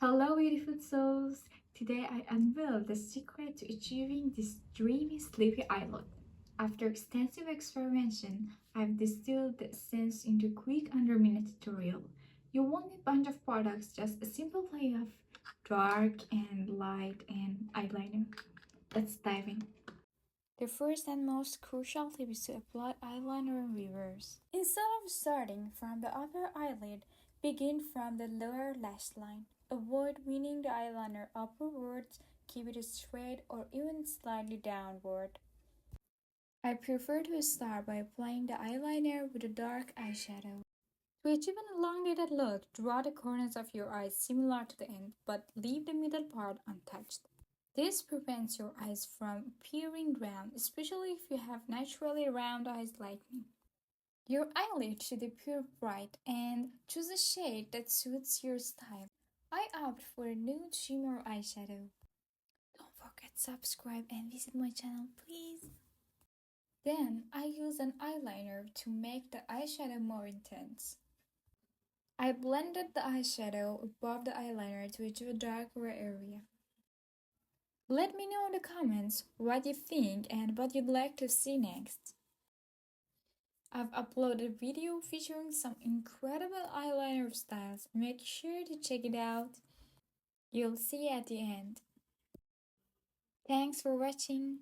Hello, beautiful souls! Today I unveil the secret to achieving this dreamy, sleepy eye look. After extensive experimentation, I've distilled the essence into a quick under-minute tutorial. You won't need a bunch of products, just a simple play of dark and light and eyeliner. Let's dive in. The first and most crucial tip is to apply eyeliner in reverse. Instead of starting from the upper eyelid, begin from the lower lash line. Avoid winning the eyeliner upwards, keep it straight or even slightly downward. I prefer to start by applying the eyeliner with a dark eyeshadow. To achieve an elongated look, draw the corners of your eyes similar to the end, but leave the middle part untouched. This prevents your eyes from appearing round, especially if you have naturally round eyes like me. Your eyelid should appear bright and choose a shade that suits your style. I opt for a nude shimmer eyeshadow. Don't forget to subscribe and visit my channel, please. Then I use an eyeliner to make the eyeshadow more intense. I blended the eyeshadow above the eyeliner to achieve a darker area. Let me know in the comments what you think and what you'd like to see next. I've uploaded a video featuring some incredible eyeliner styles. Make sure to check it out. You'll see at the end. Thanks for watching.